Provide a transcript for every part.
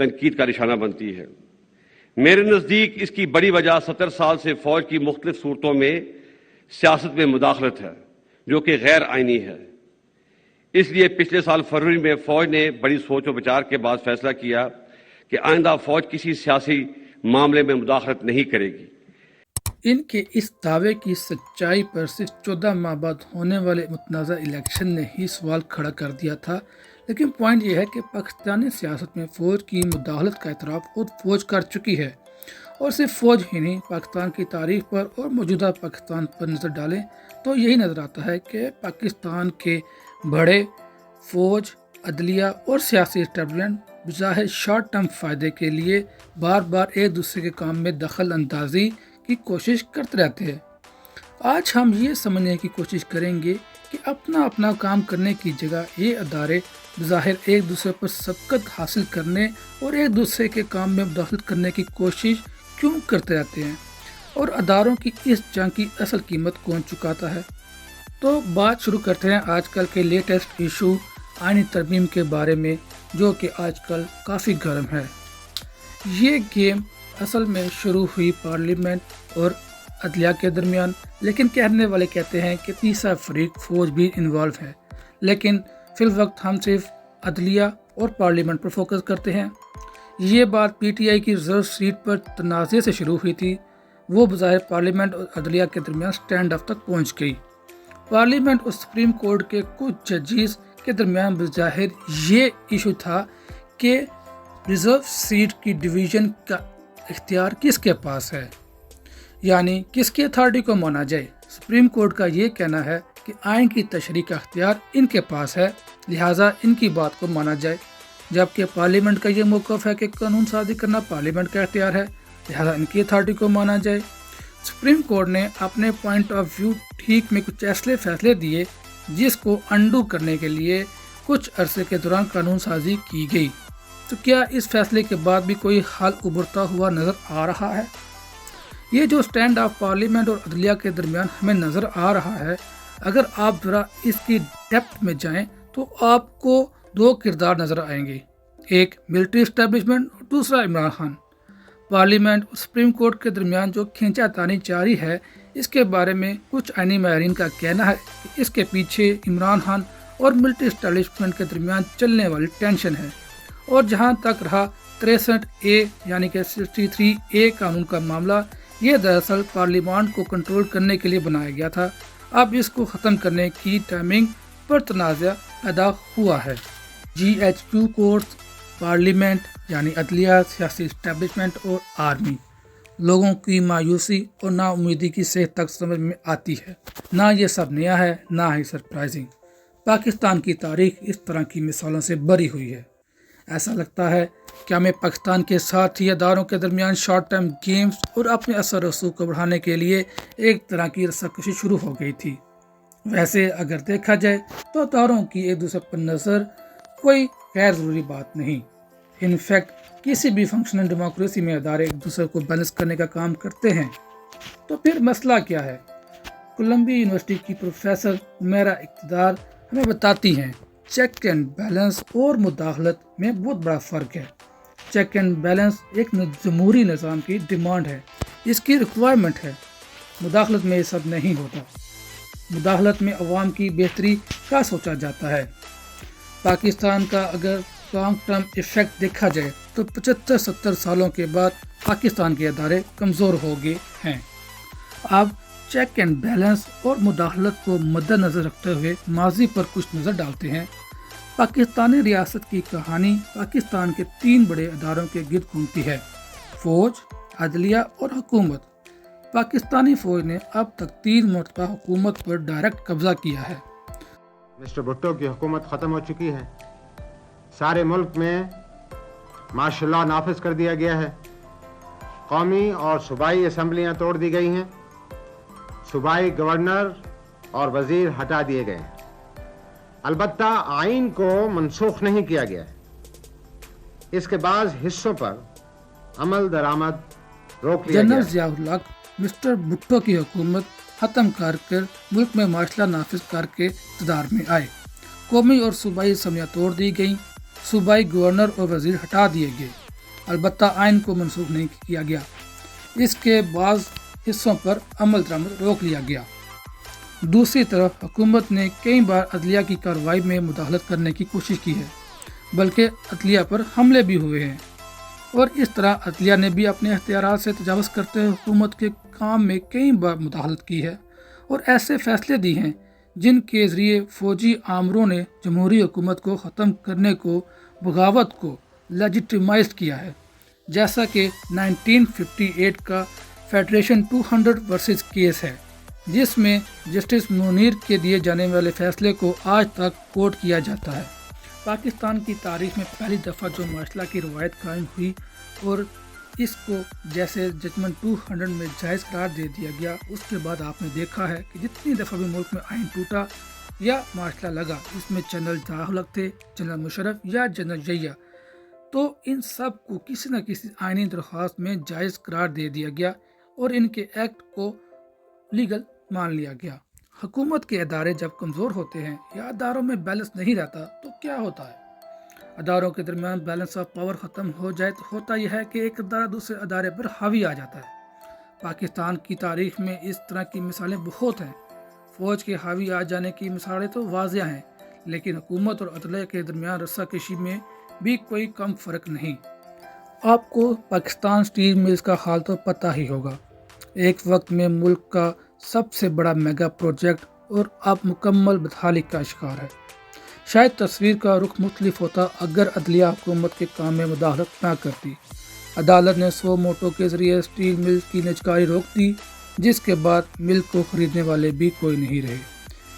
تنقید کا نشانہ بنتی ہے۔ میرے نزدیک اس کی بڑی وجہ 70 سال سے فوج کی مختلف صورتوں میں سیاست میں مداخلت ہے، جو کہ غیر آئینی ہے۔ اس لیے پچھلے سال فروری میں فوج نے بڑی سوچ و بچار کے بعد فیصلہ کیا کہ آئندہ فوج کسی سیاسی معاملے میں مداخلت نہیں کرے گی۔ ان کے اس دعوے کی سچائی پر صرف 14 ماہ بعد ہونے والے متنازع الیکشن نے ہی سوال کھڑا کر دیا تھا، لیکن پوائنٹ یہ ہے کہ پاکستانی سیاست میں فوج کی مداخلت کا اعتراف خود فوج کر چکی ہے، اور صرف فوج ہی نہیں، پاکستان کی تاریخ پر اور موجودہ پاکستان پر نظر ڈالیں تو یہی نظر آتا ہے کہ پاکستان کے بڑے فوج، عدلیہ اور سیاسی اسٹیبلشمنٹ بظاہر شارٹ ٹرم فائدے کے لیے بار بار ایک دوسرے کے کام میں دخل اندازی کی کوشش کرتے رہتے ہیں۔ آج ہم یہ سمجھنے کی کوشش کریں گے کہ اپنا کام کرنے کی جگہ یہ ادارے بظاہر ایک دوسرے پر سبقت حاصل کرنے اور ایک دوسرے کے کام میں مداخلت کرنے کی کوشش کیوں کرتے رہتے ہیں، اور اداروں کی اس جنگ کی اصل قیمت کون چکاتا ہے۔ تو بات شروع کرتے ہیں آج کل کے لیٹسٹ ایشو آئینی ترمیم کے بارے میں، جو کہ آج کل کافی گرم ہے۔ یہ گیم اصل میں شروع ہوئی پارلیمنٹ اور عدلیہ کے درمیان، لیکن کہنے والے کہتے ہیں کہ تیسرا فریق فوج بھی انوالو ہے، لیکن فی الوقت ہم صرف عدلیہ اور پارلیمنٹ پر فوکس کرتے ہیں۔ یہ بات پی ٹی آئی کی ریزرو سیٹ پر تنازع سے شروع ہوئی تھی، وہ بظاہر پارلیمنٹ اور عدلیہ کے درمیان سٹینڈ آف تک پہنچ گئی۔ پارلیمنٹ اور سپریم کورٹ کے کچھ ججز کے درمیان بظاہر یہ ایشو تھا کہ ریزرو سیٹ کی ڈویژن کا اختیار کس کے پاس ہے، یعنی کس کی اتھارٹی کو مانا جائے۔ سپریم کورٹ کا یہ کہنا ہے کہ آئین کی تشریح کا اختیار ان کے پاس ہے، لہٰذا ان کی بات کو مانا جائے، جبکہ پارلیمنٹ کا یہ موقف ہے کہ قانون سازی کرنا پارلیمنٹ کا اختیار ہے، لہٰذا ان کی اتھارٹی کو مانا جائے۔ سپریم کورٹ نے اپنے پوائنٹ آف ویو ٹھیک میں کچھ ایسے فیصلے دیے جس کو انڈو کرنے کے لیے کچھ عرصے کے دوران قانون سازی کی گئی۔ تو کیا اس فیصلے کے بعد بھی کوئی حل ابھرتا ہوا نظر آ رہا ہے؟ یہ جو سٹینڈ آف پارلیمنٹ اور عدلیہ کے درمیان ہمیں نظر آ رہا ہے، اگر آپ ذرا اس کی ڈیپتھ میں جائیں تو آپ کو دو کردار نظر آئیں گے، ایک ملٹری اسٹیبلشمنٹ اور دوسرا عمران خان۔ پارلیمنٹ اور سپریم کورٹ کے درمیان جو کھینچا تانی جاری ہے، اس کے بارے میں کچھ آئینی ماہرین کا کہنا ہے کہ اس کے پیچھے عمران خان اور ملٹری اسٹیبلشمنٹ کے درمیان چلنے والی ٹینشن ہے، اور جہاں تک رہا 63A یعنی کہ 63A قانون کا معاملہ، یہ دراصل پارلیمان کو کنٹرول کرنے کے لیے بنایا گیا تھا، اب اس کو ختم کرنے کی ٹائمنگ پر تنازع پیدا ہوا ہے۔ GHQ کورٹس، پارلیمنٹ یعنی عدلیہ، سیاسی اسٹیبلشمنٹ اور آرمی، لوگوں کی مایوسی اور نا امیدی کی صحت تک سمجھ میں آتی ہے۔ نہ یہ سب نیا ہے، نہ ہی سرپرائزنگ۔ پاکستان کی تاریخ اس طرح کی مثالوں سے بھری ہوئی ہے۔ ایسا لگتا ہے کہ ہمیں پاکستان کے ساتھ ہی اداروں کے درمیان شارٹ ٹرم گیمز اور اپنے اثر و رسوخ کو بڑھانے کے لیے ایک طرح کی رساکشی شروع ہو گئی تھی۔ ویسے اگر دیکھا جائے تو اداروں کی ایک دوسرے پر نظر کوئی غیر ضروری بات نہیں۔ انفیکٹ کسی بھی فنکشنل ڈیموکریسی میں ادارے ایک دوسرے کو بیلنس کرنے کا کام کرتے ہیں۔ تو پھر مسئلہ کیا ہے؟ کولمبیا یونیورسٹی کی پروفیسر عمیرہ اقتدار ہمیں بتاتی ہیں، چیک اینڈ بیلنس اور مداخلت میں بہت بڑا فرق ہے۔ چیک اینڈ بیلنس ایک جمہوری نظام کی ڈیمانڈ ہے، اس کی ریکوائرمنٹ ہے۔ مداخلت میں یہ سب نہیں ہوتا۔ مداخلت میں عوام کی بہتری کا سوچا جاتا ہے۔ پاکستان کا اگر لانگ ٹرم ایفیکٹ دیکھا جائے تو 75-70 سالوں کے بعد پاکستان کے ادارے کمزور ہو گئے ہیں۔ اب چیک اینڈ بیلنس اور مداخلت کو مد نظر رکھتے ہوئے ماضی پر کچھ نظر ڈالتے ہیں۔ پاکستانی ریاست کی کہانی پاکستان کے 3 بڑے اداروں کے گرد گھومتی ہے، فوج، عدلیہ اور حکومت۔ پاکستانی فوج نے اب تک 3 مرتبہ حکومت پر ڈائریکٹ قبضہ کیا ہے۔ مسٹر بھٹو کی حکومت ختم ہو چکی ہے، سارے ملک میں مارشل لا نافذ کر دیا گیا ہے، قومی اور صوبائی اسمبلیاں توڑ دی گئی ہیں، صوبائی گورنر اور وزیر ہٹا دیے گئے ہیں، البتہ آئین کو منسوخ نہیں کیا گیا ہے، اس کے بعض حصوں پر عمل درآمد روک لیا گیا جنرل ہے۔ ضیاء الحق مسٹر بھٹو کی حکومت ختم کر ملک میں مارشل لا نافذ کر کے اقتدار میں آئے۔ قومی اور صوبائی اسمبلیاں توڑ دی گئیں، صوبائی گورنر اور وزیر ہٹا دیے گئے، البتہ آئین کو منسوخ نہیں کیا گیا۔ اس کے بعض حصوں پر عمل درآمد روک لیا گیا۔ دوسری طرف حکومت نے کئی بار عدلیہ کی کارروائی میں مداخلت کرنے کی کوشش کی ہے، بلکہ عدلیہ پر حملے بھی ہوئے ہیں، اور اس طرح عدلیہ نے بھی اپنے اختیارات سے تجاوز کرتے ہوئے حکومت کے کام میں کئی بار مداخلت کی ہے اور ایسے فیصلے دی ہیں جن کے ذریعے فوجی آمروں نے جمہوری حکومت کو ختم کرنے کو، بغاوت کو لیجیٹیمائز کیا ہے، جیسا کہ 1958 کا فیڈریشن 200 ورسز کیس ہے، جس میں جسٹس منیر کے دیے جانے والے فیصلے کو آج تک کوٹ کیا جاتا ہے۔ پاکستان کی تاریخ میں پہلی دفعہ جو مارشل لا کی روایت قائم ہوئی اور اس کو جیسے ججمنٹ 200 میں جائز قرار دے دیا گیا، اس کے بعد آپ نے دیکھا ہے کہ جتنی دفعہ بھی ملک میں آئین ٹوٹا یا مارشل لا لگا، اس میں جنرل ضیاء الحق تھے، جنرل مشرف یا جنرل ضیاء، تو ان سب کو کسی نہ کسی آئینی درخواست میں جائز قرار دے دیا گیا اور ان کے ایکٹ کو لیگل مان لیا گیا۔ حکومت کے ادارے جب کمزور ہوتے ہیں یا اداروں میں بیلنس نہیں رہتا تو کیا ہوتا ہے؟ اداروں کے درمیان بیلنس آف پاور ختم ہو جائے تو ہوتا یہ ہے کہ ایک ادارہ دوسرے ادارے پر حاوی آ جاتا ہے۔ پاکستان کی تاریخ میں اس طرح کی مثالیں بہت ہیں۔ فوج کے حاوی آ جانے کی مثالیں تو واضح ہیں، لیکن حکومت اور عدلیہ کے درمیان رسہ کشی میں بھی کوئی کم فرق نہیں۔ آپ کو پاکستان سٹیل ملز کا حال تو پتہ ہی ہوگا۔ ایک وقت میں ملک کا سب سے بڑا میگا پروجیکٹ اور اب مکمل بحالی کا شکار ہے۔ شاید تصویر کا رخ مختلف ہوتا اگر عدلیہ حکومت کے کام میں مداخلت نہ کرتی۔ عدالت نے سو موٹو کے ذریعے سٹیل مل کی نجکاری روک دی، جس کے بعد مل کو خریدنے والے بھی کوئی نہیں رہے۔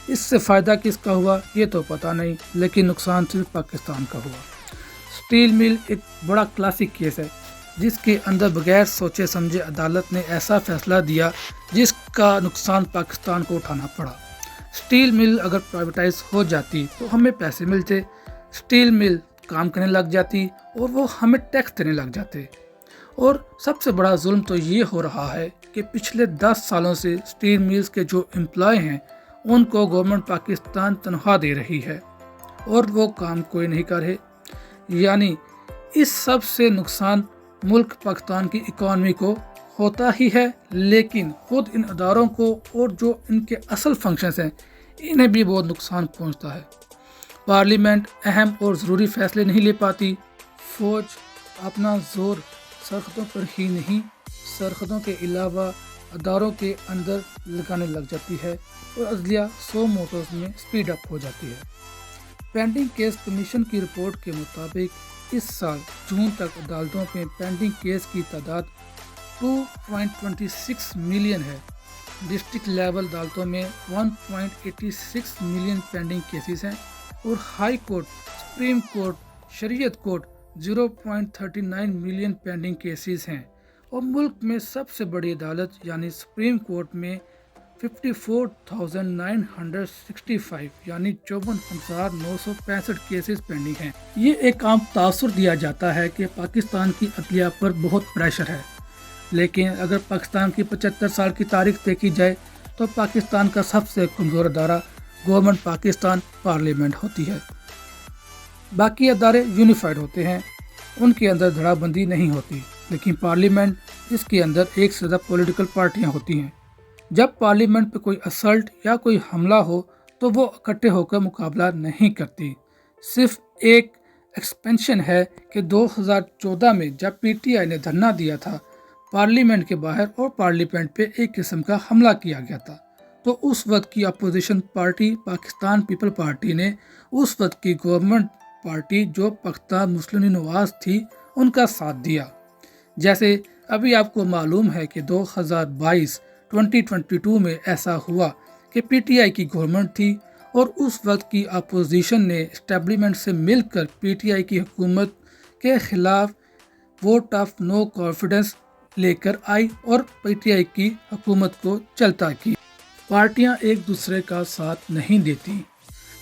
اس سے فائدہ کس کا ہوا یہ تو پتہ نہیں، لیکن نقصان صرف پاکستان کا ہوا۔ سٹیل مل ایک بڑا کلاسک کیس ہے جس کے اندر بغیر سوچے سمجھے عدالت نے ایسا فیصلہ دیا جس کا نقصان پاکستان کو اٹھانا پڑا۔ سٹیل مل اگر پرائیویٹائز ہو جاتی تو ہمیں پیسے ملتے، سٹیل مل کام کرنے لگ جاتی اور وہ ہمیں ٹیکس دینے لگ جاتے۔ اور سب سے بڑا ظلم تو یہ ہو رہا ہے کہ پچھلے 10 سالوں سے سٹیل ملز کے جو امپلائی ہیں ان کو گورنمنٹ پاکستان تنخواہ دے رہی ہے اور وہ کام کوئی نہیں کر رہے۔ یعنی اس سب سے نقصان ملک پاکستان کی اکانومی کو ہوتا ہی ہے، لیکن خود ان اداروں کو اور جو ان کے اصل فنکشنز ہیں انہیں بھی بہت نقصان پہنچتا ہے۔ پارلیمنٹ اہم اور ضروری فیصلے نہیں لے پاتی، فوج اپنا زور سرحدوں پر ہی نہیں سرحدوں کے علاوہ اداروں کے اندر لگانے لگ جاتی ہے اور عدلیہ 100 موٹرز میں سپیڈ اپ ہو جاتی ہے۔ پینڈنگ کیس کمیشن کی رپورٹ کے مطابق اس سال جون تک عدالتوں میں پینڈنگ کیس کی تعداد 2.26 ملین ہے۔ ڈسٹرکٹ لیول عدالتوں میں 1.86 ملین پینڈنگ کیسز ہیں اور ہائی کورٹ، سپریم کورٹ، شریعت کورٹ 0.39 ملین پینڈنگ کیسز ہیں، اور ملک میں سب سے بڑی عدالت یعنی سپریم کورٹ میں 54,965 یعنی 54,965 کیسز پینڈنگ ہیں۔ یہ ایک عام تاثر دیا جاتا ہے کہ پاکستان کی عدلیہ پر بہت پریشر ہے، لیکن اگر پاکستان کی 75 سال کی تاریخ دیکھی جائے تو پاکستان کا سب سے کمزور ادارہ گورنمنٹ پاکستان پارلیمنٹ ہوتی ہے۔ باقی ادارے یونیفائڈ ہوتے ہیں، ان کے اندر دھڑا بندی نہیں ہوتی، لیکن پارلیمنٹ اس کے اندر ایک سے زیادہ پولیٹیکل پارٹیاں ہوتی ہیں۔ جب پارلیمنٹ پہ کوئی اسلٹ یا کوئی حملہ ہو تو وہ اکٹھے ہو کر مقابلہ نہیں کرتی۔ صرف ایک ایکسپینشن ہے کہ 2014 میں جب پی ٹی آئی نے دھرنا دیا تھا پارلیمنٹ کے باہر اور پارلیمنٹ پہ ایک قسم کا حملہ کیا گیا تھا، تو اس وقت کی opposition party Pakistan people party نے اس وقت کی گورنمنٹ پارٹی جو پاکستان مسلم نواز تھی ان کا ساتھ دیا۔ جیسے ابھی آپ کو معلوم ہے کہ 2022 میں ایسا ہوا کہ پی ٹی آئی کی گورنمنٹ تھی اور اس وقت کی اپوزیشن نے اسٹیبلشمنٹ سے مل کر پی ٹی آئی کی حکومت کے خلاف ووٹ آف نو کانفیڈنس لے کر آئی اور پی ٹی آئی کی حکومت کو چلتا کی۔ پارٹیاں ایک دوسرے کا ساتھ نہیں دیتی،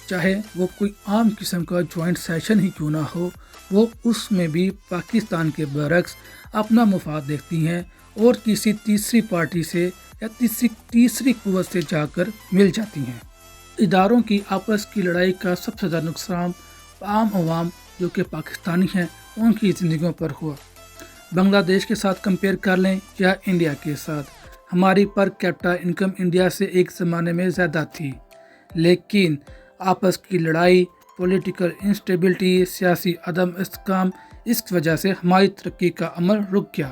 چاہے وہ کوئی عام قسم کا جوائنٹ سیشن ہی کیوں نہ ہو، وہ اس میں بھی پاکستان کے برعکس اپنا مفاد دیکھتی ہیں اور کسی تیسری پارٹی سے یا تیسری قوت سے جا کر مل جاتی ہیں۔ اداروں کی آپس کی لڑائی کا سب سے زیادہ نقصان عام عوام جو کہ پاکستانی ہیں ان کی زندگیوں پر ہوا۔ بنگلہ دیش کے ساتھ کمپیئر کر لیں یا انڈیا کے ساتھ، ہماری پر کیپٹا انکم انڈیا سے ایک زمانے میں زیادہ تھی، لیکن آپس کی لڑائی، پولیٹیکل انسٹیبلٹی، سیاسی عدم استحکام، اس وجہ سے ہماری ترقی کا عمل رک گیا،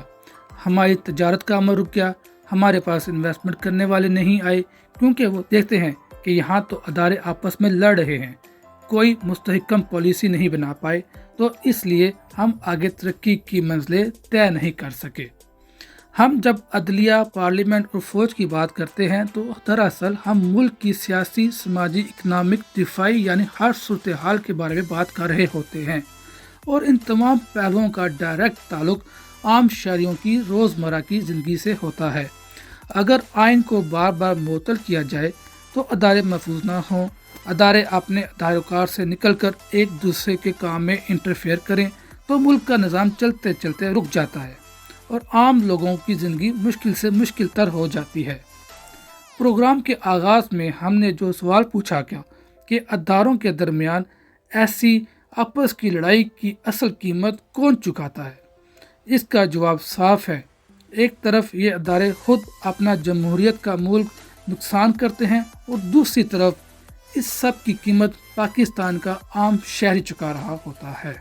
ہماری تجارت کا عمل رک گیا، ہمارے پاس انویسٹمنٹ کرنے والے نہیں آئے، کیونکہ وہ دیکھتے ہیں کہ یہاں تو ادارے آپس میں لڑ رہے ہیں، کوئی مستحکم پالیسی نہیں بنا پائے، تو اس لیے ہم آگے ترقی کی منزلیں طے نہیں کر سکے۔ ہم جب عدلیہ، پارلیمنٹ اور فوج کی بات کرتے ہیں تو دراصل ہم ملک کی سیاسی، سماجی، اکنامک، دفاعی یعنی ہر صورتحال کے بارے میں بات کر رہے ہوتے ہیں، اور ان تمام پہلوؤں کا ڈائریکٹ تعلق عام شہریوں کی روزمرہ کی زندگی سے ہوتا ہے۔ اگر آئین کو بار بار معطل کیا جائے تو ادارے محفوظ نہ ہوں، ادارے اپنے دائرکار سے نکل کر ایک دوسرے کے کام میں انٹرفیئر کریں تو ملک کا نظام چلتے چلتے رک جاتا ہے اور عام لوگوں کی زندگی مشکل سے مشکل تر ہو جاتی ہے۔ پروگرام کے آغاز میں ہم نے جو سوال پوچھا کیا کہ اداروں کے درمیان ایسی آپس کی لڑائی کی اصل قیمت کون چکاتا ہے، اس کا جواب صاف ہے۔ ایک طرف یہ ادارے خود اپنا جمہوریت کا ملک نقصان کرتے ہیں اور دوسری طرف اس سب کی قیمت پاکستان کا عام شہری چکا رہا ہوتا ہے۔